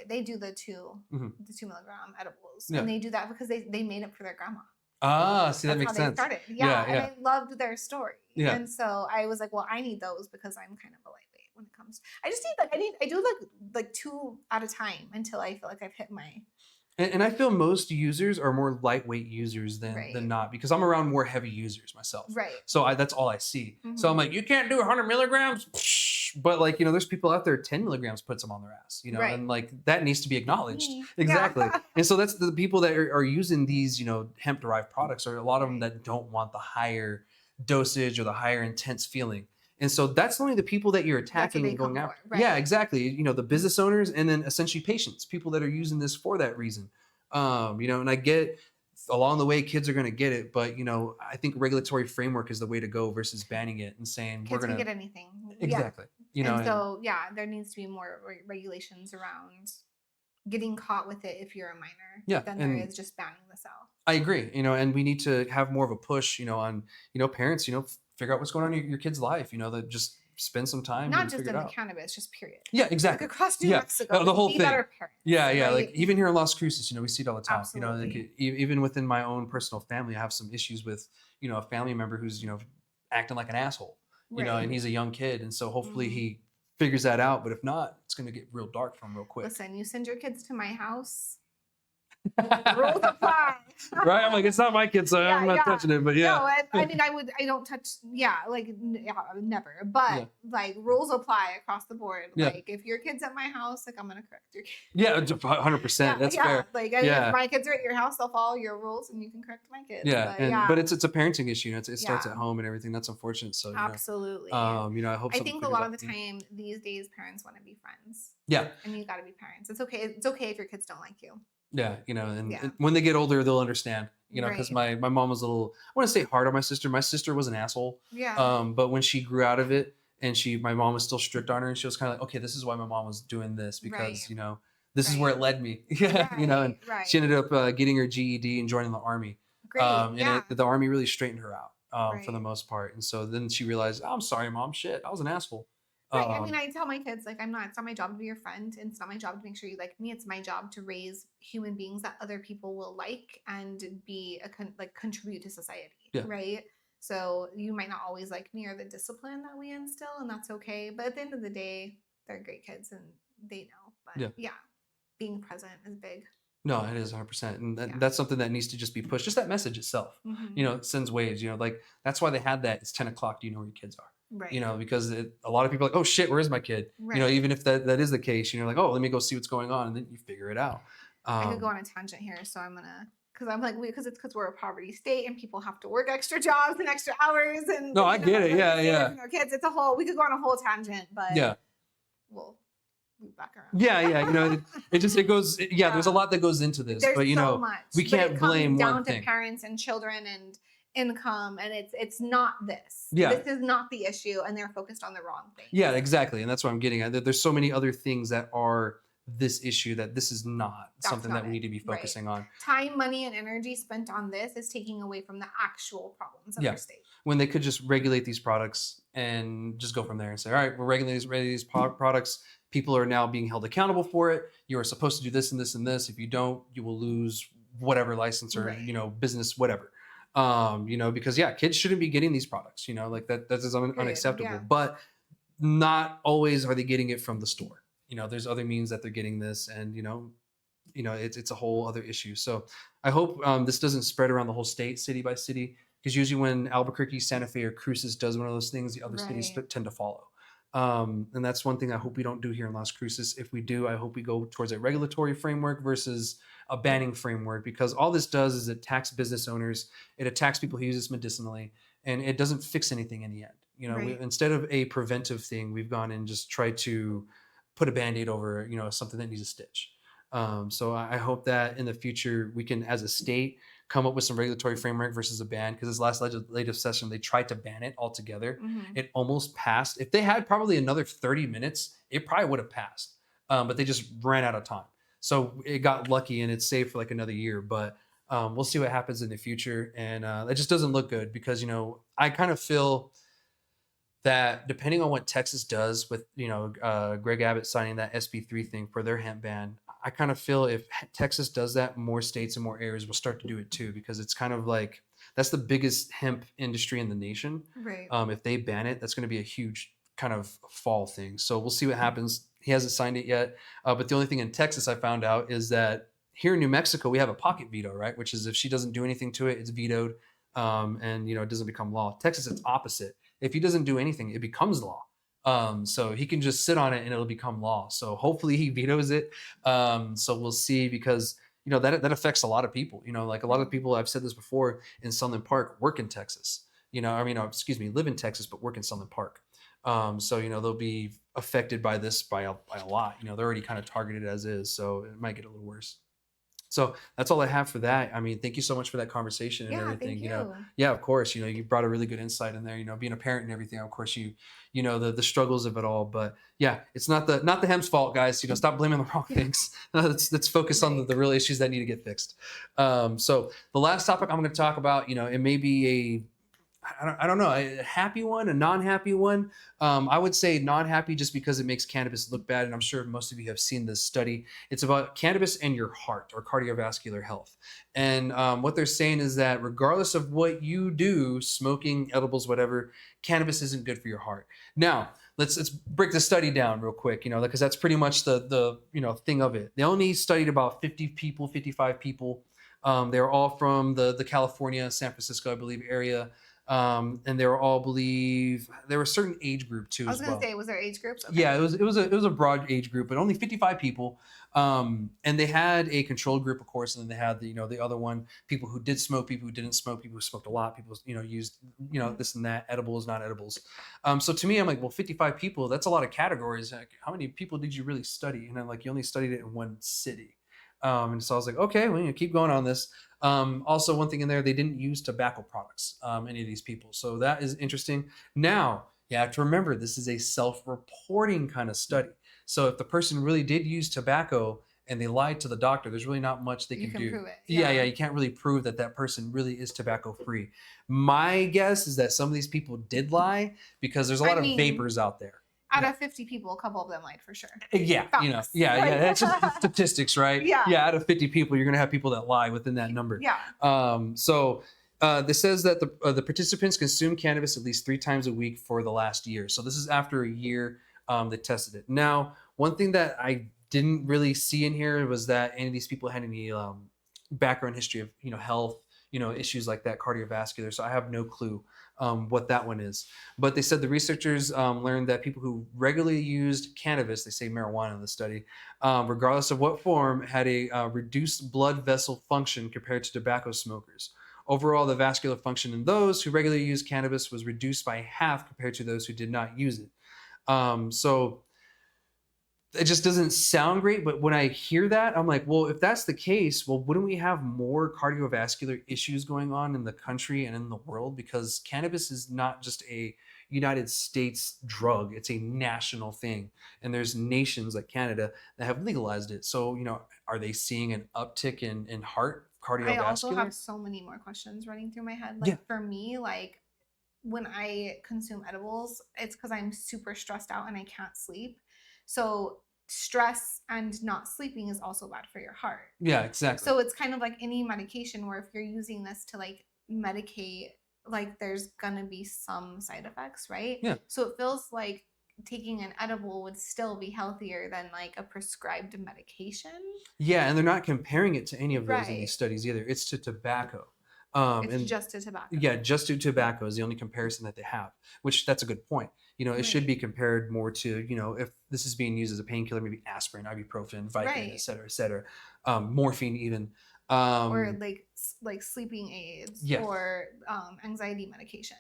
They do the 2 milligram edibles. Yeah. And they do that because they made it for their grandma. Ah, see, that makes sense. They started. Yeah, and I loved their story. Yeah. And so I was like, well, I need those because I'm kind of a lightweight when it comes. I just need I do 2 at a time until I feel like I've hit my. And I feel most users are more lightweight users than not, because I'm around more heavy users myself. Right. So that's all I see. Mm-hmm. So I'm like, you can't do 100 milligrams. But there's people out there, 10 milligrams puts them on their ass, and that needs to be acknowledged. Exactly. Yeah. And so that's the people that are using these, hemp derived products, are a lot of them that don't want the higher dosage or the higher intense feeling. And so that's only the people that you're attacking and going after. Right. Yeah, exactly. The business owners, and then essentially patients, people that are using this for that reason. And I get along the way, kids are going to get it, but I think regulatory framework is the way to go versus banning it and saying kids we're going to get anything. Exactly. There needs to be more regulations around getting caught with it if you're a minor than there is just banning the sale. I agree. And we need to have more of a push, on, parents, figure out what's going on in your kid's life, that just spend some time. Not just in the cannabis, just period. Yeah, exactly. Across New Mexico. The whole thing. Better parents, yeah. Right? Even here in Las Cruces, we see it all the time. Absolutely. Even within my own personal family, I have some issues with, a family member who's, acting like an asshole, and he's a young kid. And so hopefully he figures that out. But if not, it's going to get real dark for him real quick. Listen, you send your kids to my house, Rules apply. Right? I'm like, it's not my kid, so I'm not touching it. But yeah. No, I mean, I don't touch. Yeah, like never. But Yeah. like rules apply across the board. Yeah. Like if your kid's at my house, like I'm gonna correct your kid. Yeah, 100%. That's fair. Like Yeah. if my kids are at your house, they'll follow your rules, and you can correct my kids. Yeah, But but it's a parenting issue. It starts Yeah. at home and everything. That's unfortunate. So absolutely. I hope. I something think a figures lot out. of the time these days parents want to be friends. Yeah. And you got to be parents. It's okay. It's okay if your kids don't like you. Yeah, and when they get older, they'll understand. Because Right. my mom was a little, I want to say hard on my sister. My sister was an asshole. Yeah. But when she grew out of it, and my mom was still strict on her, and she was kind of like, okay, this is why my mom was doing this because Right. this is where it led me. Yeah, and Right. she ended up getting her GED and joining the army. Great. And the army really straightened her out for the Right. most part. And so then she realized, oh, I'm sorry, mom. Shit, I was an asshole. Right. I mean, I tell my kids, like, it's not my job to be your friend. And it's not my job to make sure you like me. It's my job to raise human beings that other people will like and be contribute to society. Yeah. Right. So you might not always like me or the discipline that we instill, and that's okay. But at the end of the day, they're great kids and they know. But yeah, being present is big. No, it is 100%. And that's something that needs to just be pushed. Just that message itself, it sends waves, like that's why they had that. It's 10 o'clock. Do you know where your kids are? Right. Because a lot of people are like, oh shit, where is my kid? Right. Even if that is the case, like, oh, let me go see what's going on. And then you figure it out. I could go on a tangent here. So I'm going to, because I'm like, because we're a poverty state and people have to work extra jobs and extra hours. And no, I get it. Yeah. Our kids, we could go on a whole tangent, but we'll loop back around. Yeah. It goes. There's a lot that goes into this, there's but so much. We can't blame down one to thing. Parents and children and income, and it's not this. Yeah. This is not the issue, and they're focused on the wrong thing. Yeah, exactly. And that's what I'm getting at. There's so many other things that are this issue that this is not something that we need to be focusing on. Time, money, and energy spent on this is taking away from the actual problems of our state. When they could just regulate these products and just go from there and say, all right, we're regulating these products. People are now being held accountable for it. You are supposed to do this and this and this. If you don't, you will lose whatever license or, business, whatever. Because kids shouldn't be getting these products, like that is unacceptable. Yeah. But not always are they getting it from the store. There's other means that they're getting this, and it's a whole other issue. So I hope this doesn't spread around the whole state, city by city, because usually when Albuquerque, Santa Fe, or Cruces does one of those things, the other cities tend to follow. And that's one thing I hope we don't do here in Las Cruces. If we do, I hope we go towards a regulatory framework versus a banning framework, because all this does is it attacks business owners. It attacks people who use this medicinally, and it doesn't fix anything in the end. Instead of a preventive thing, we've gone and just tried to put a Band-Aid over, something that needs a stitch. So I hope that in the future we can, as a state, come up with some regulatory framework versus a ban, because this last legislative session, they tried to ban it altogether. It almost passed. If they had probably another 30 minutes, it probably would have passed. But they just ran out of time. So it got lucky and it's safe for like another year. But we'll see what happens in the future. And it just doesn't look good because, I kind of feel that depending on what Texas does with, Greg Abbott signing that SB3 thing for their hemp ban, I kind of feel if Texas does that, more states and more areas will start to do it too, because it's kind of like, that's the biggest hemp industry in the nation. Right. If they ban it, that's going to be a huge kind of fall thing. So we'll see what happens. He hasn't signed it yet. But the only thing in Texas I found out is that here in New Mexico, we have a pocket veto, right? Which is if she doesn't do anything to it, it's vetoed. And, it doesn't become law. Texas, it's opposite. If he doesn't do anything, it becomes law. So he can just sit on it and it'll become law. So hopefully he vetoes it. So we'll see, because, that affects a lot of people. Like a lot of people, I've said this before, in Sunland Park work in Texas. Live in Texas, but work in Sunland Park. So, they'll be affected by this by a lot. They're already kind of targeted as is, so it might get a little worse. So that's all I have for that. I mean, thank you so much for that conversation and everything. Thank you. Yeah, of course. You brought a really good insight in there. Being a parent and everything. Of course, the struggles of it all. But yeah, it's not the hemp's fault, guys. Stop blaming the wrong things. Let's focus on the real issues that need to get fixed. So the last topic I'm going to talk about, it may be I don't know, a happy one, a non-happy one. I would say non-happy just because it makes cannabis look bad. And I'm sure most of you have seen this study. It's about cannabis and your heart or cardiovascular health. And what they're saying is that regardless of what you do, smoking, edibles, whatever, cannabis isn't good for your heart. Now, let's break the study down real quick, because that's pretty much the thing of it. They only studied about 50 people, 55 people. They were all from the California, San Francisco, I believe, area. And they were all believe there were a certain age group too I was as gonna well. say, was there age groups? Okay. Yeah, it was a broad age group, but only 55 people. And they had a controlled group, of course, and then they had the other one, people who did smoke, people who didn't smoke, people who smoked a lot, people used this and that, edibles, not edibles. So to me, I'm like, well, 55 people, that's a lot of categories. Like, how many people did you really study? And I'm like, you only studied it in one city. And so I was like, okay, well, keep going on this. Also, one thing in there, they didn't use tobacco products, any of these people. So that is interesting. Now, you have to remember, this is a self-reporting kind of study. So if the person really did use tobacco and they lied to the doctor, there's really not much they You can can do. prove it. Yeah, you can't really prove that person really is tobacco free. My guess is that some of these people did lie because there's a lot of vapors out there. Out of 50 people, a couple of them lied for sure. Yeah, Facts. that's just the statistics, right? Yeah. Out of 50 people, you're gonna have people that lie within that number. Yeah. So this says that the participants consume cannabis at least 3 times a week for the last year. So this is after a year they tested it. Now, one thing that I didn't really see in here was that any of these people had any background history of health, issues like that, cardiovascular. So I have no clue what that one is. But they said the researchers learned that people who regularly used cannabis, they say marijuana in the study, regardless of what form, had a reduced blood vessel function compared to tobacco smokers. Overall, the vascular function in those who regularly use cannabis was reduced by half compared to those who did not use it. So it just doesn't sound great, but when I hear that, I'm like, well, if that's the case, well, wouldn't we have more cardiovascular issues going on in the country and in the world? Because cannabis is not just a United States drug, it's a national thing. And there's nations like Canada that have legalized it. So, are they seeing an uptick in heart cardiovascular? I also have so many more questions running through my head. Like, for me, like, when I consume edibles, it's because I'm super stressed out and I can't sleep. So stress and not sleeping is also bad for your heart. Yeah, exactly. So it's kind of like any medication where if you're using this to like medicate, like there's gonna be some side effects, right? Yeah. So it feels like taking an edible would still be healthier than like a prescribed medication. Yeah, and they're not comparing it to any of those in these studies either. It's to tobacco. It's just to tobacco. Yeah, just to tobacco is the only comparison that they have, which that's a good point. It should be compared more to, if this is being used as a painkiller, maybe aspirin, ibuprofen, Vicodin, et cetera, morphine even. Or like sleeping aids or anxiety medication.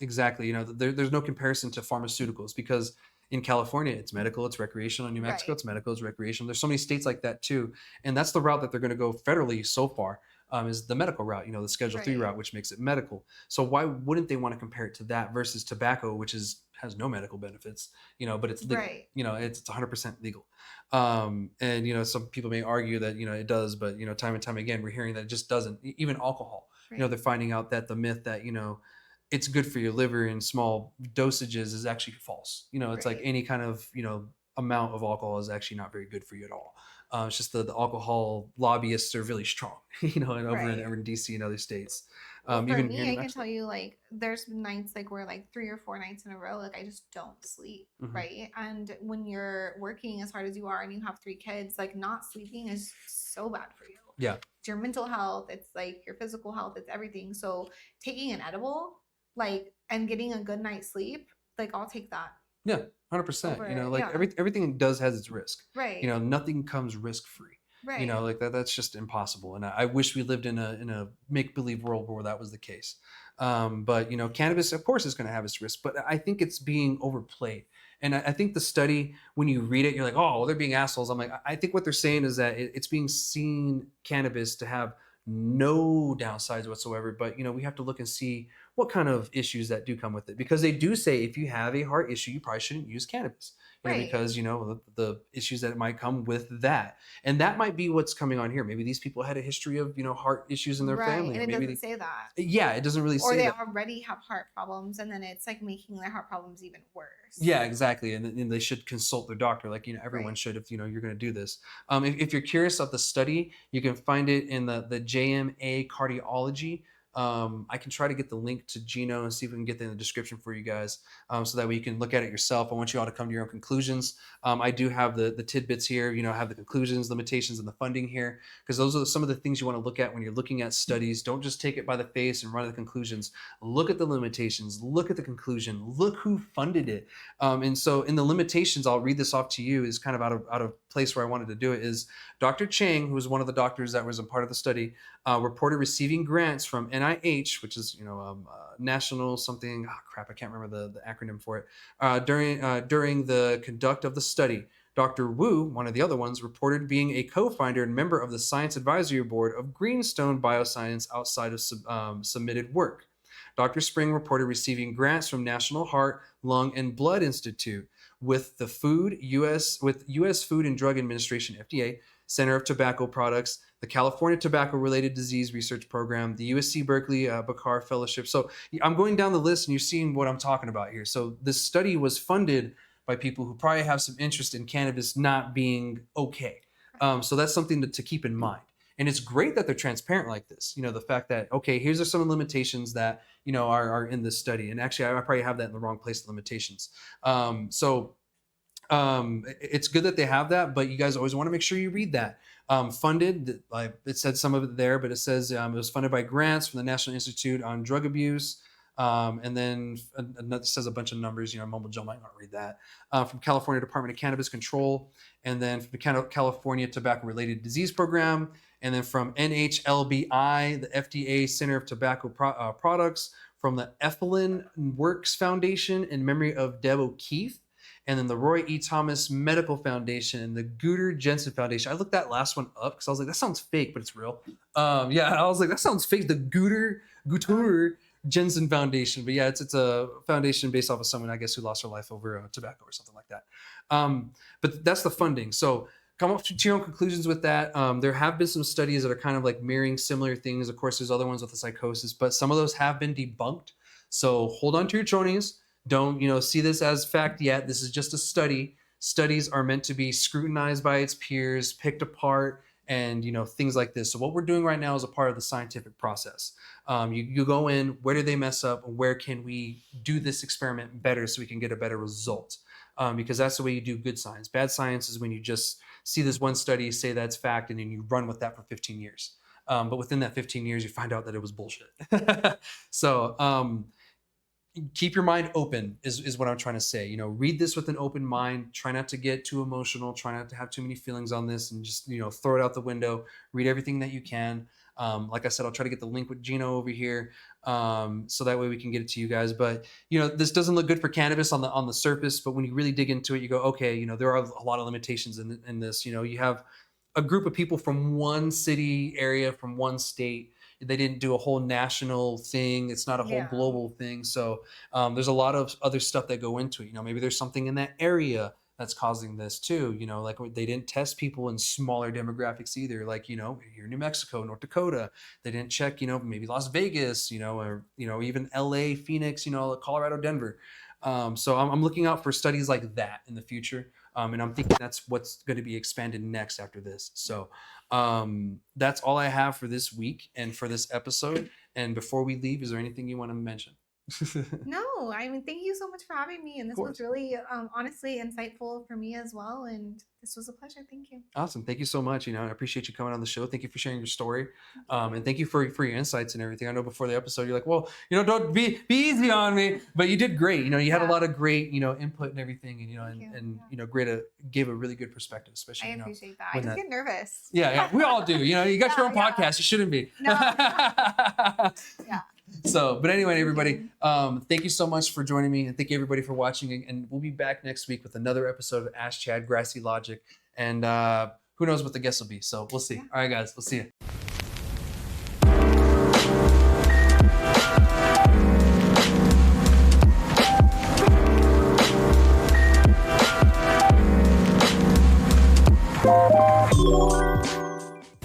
Exactly. There's no comparison to pharmaceuticals because in California, it's medical, it's recreational. In New Mexico, it's medical, it's recreational. There's so many states like that too. And that's the route that they're going to go federally so far. Is the medical route, the Schedule 3 route, which makes it medical. So why wouldn't they want to compare it to that versus tobacco, which has no medical benefits, but it's legal. It's 100% legal. And some people may argue that it does, but time and time again we're hearing that it just doesn't. Even alcohol, they're finding out that the myth that it's good for your liver in small dosages is actually false. It's like any kind of amount of alcohol is actually not very good for you at all. It's just the alcohol lobbyists are really strong, and over in DC and other states. For me, I can tell you, like, there's nights like where like 3 or 4 nights in a row, like I just don't sleep, right? And when you're working as hard as you are and you have 3 kids, like not sleeping is so bad for you. Yeah, it's your mental health, it's like your physical health, it's everything. So taking an edible, like, and getting a good night's sleep, like I'll take that. Yeah, 100%. Everything it does has its risk. Right. Nothing comes risk free. Right. Like that's just impossible. And I wish we lived in a make-believe world where that was the case. But cannabis, of course, is going to have its risk, but I think it's being overplayed. And I think the study, when you read it, you're like, oh, well, they're being assholes. I'm like, I think what they're saying is that it's being seen cannabis to have no downsides whatsoever. But we have to look and see what kind of issues that do come with it, because they do say if you have a heart issue, you probably shouldn't use cannabis. Because the issues that might come with that, and that might be what's coming on here. Maybe these people had a history of heart issues in their family, and it maybe doesn't say that. Yeah, it doesn't really say that. Or they already have heart problems, and then it's like making their heart problems even worse. Yeah, exactly, and they should consult their doctor, like everyone should if you're going to do this. If you're curious of the study, you can find it in the JMA Cardiology I can try to get the link to Gino and see if we can get that in the description for you guys, so that way you can look at it yourself. I want you all to come to your own conclusions. I do have the tidbits here, have the conclusions, limitations, and the funding here, because those are some of the things you want to look at when you're looking at studies. Don't just take it by the face and run to the conclusions. Look at the limitations, look at the conclusion, look who funded it. And so in the limitations, I'll read this off to you, is kind of out of place where I wanted to do it, is Dr. Chang, who was one of the doctors that was a part of the study, reported receiving grants from NIH, which is national something. Oh crap, I can't remember the acronym for it. During the conduct of the study, Dr. Wu, one of the other ones, reported being a co-founder and member of the Science Advisory Board of Greenstone Bioscience outside of submitted work. Dr. Spring reported receiving grants from National Heart, Lung, and Blood Institute, with the U.S. Food and Drug Administration, FDA, Center of Tobacco Products, the California Tobacco-Related Disease Research Program, the USC Berkeley Bakar Fellowship. So I'm going down the list and you're seeing what I'm talking about here. So this study was funded by people who probably have some interest in cannabis not being okay. So that's something to keep in mind. And it's great that they're transparent like this. The fact that, okay, here's some of the limitations that, are in this study. And actually, I probably have that in the wrong place, the limitations. It's good that they have that, but you guys always want to make sure you read that. Funded, it said some of it there, but it says it was funded by grants from the National Institute on Drug Abuse. And then it says a bunch of numbers, mumble jumble, I might not read that. From California Department of Cannabis Control, and then from the California Tobacco-Related Disease Program, and then from NHLBI, the FDA Center of Tobacco Products, from the Ethelyn Works Foundation in memory of Deb O'Keefe, and then the Roy E. Thomas Medical Foundation and the Guter Jensen Foundation. I looked that last one up because I was like, that sounds fake, but it's real. I was like, that sounds fake. The Guter Jensen Foundation. But yeah, it's a foundation based off of someone, I guess, who lost her life over tobacco or something like that. But that's the funding. So come up to your own conclusions with that. There have been some studies that are kind of like mirroring similar things. Of course, there's other ones with the psychosis, but some of those have been debunked. So hold on to your chonies. Don't, see this as fact yet. This is just a study. Studies are meant to be scrutinized by its peers, picked apart, and, things like this. So what we're doing right now is a part of the scientific process. You go in, where did they mess up? Where can we do this experiment better so we can get a better result? Because that's the way you do good science. Bad science is when you just see this one study, say that's fact, and then you run with that for 15 years. But within that 15 years, you find out that it was bullshit. So, keep your mind open is what I'm trying to say. Read this with an open mind. Try not to get too emotional. Try not to have too many feelings on this, and just throw it out the window. Read everything that you can. Like I said, I'll try to get the link with Gino over here, so that way we can get it to you guys. But this doesn't look good for cannabis on the surface, but when you really dig into it, you go, okay, there are a lot of limitations in this. You have a group of people from one city area, from one state. They didn't do a whole national thing. It's not a whole global thing. So there's a lot of other stuff that go into it. Maybe there's something in that area that's causing this too. Like they didn't test people in smaller demographics either. Like, here in New Mexico, North Dakota, they didn't check, maybe Las Vegas, or, even LA, Phoenix, Colorado, Denver. So I'm looking out for studies like that in the future. And I'm thinking that's what's going to be expanded next after this. So that's all I have for this week and for this episode. And before we leave, is there anything you want to mention? No, thank you so much for having me. And this was really, honestly, insightful for me as well. And this was a pleasure. Thank you. Awesome. Thank you so much. I appreciate you coming on the show. Thank you for sharing your story. And thank you for your insights and everything. I know before the episode, you're like, well, don't be easy on me, but you did great. You had a lot of great, input and everything, and gave a really good perspective, especially. I appreciate that. I just get nervous. Yeah, we all do. You got your own podcast. You shouldn't be. No. Yeah. So, but anyway, everybody, thank you so much for joining me, and thank you everybody for watching. And we'll be back next week with another episode of Ask Chad, Grassy Logic, and who knows what the guest will be. So we'll see. All right, guys, we'll see you.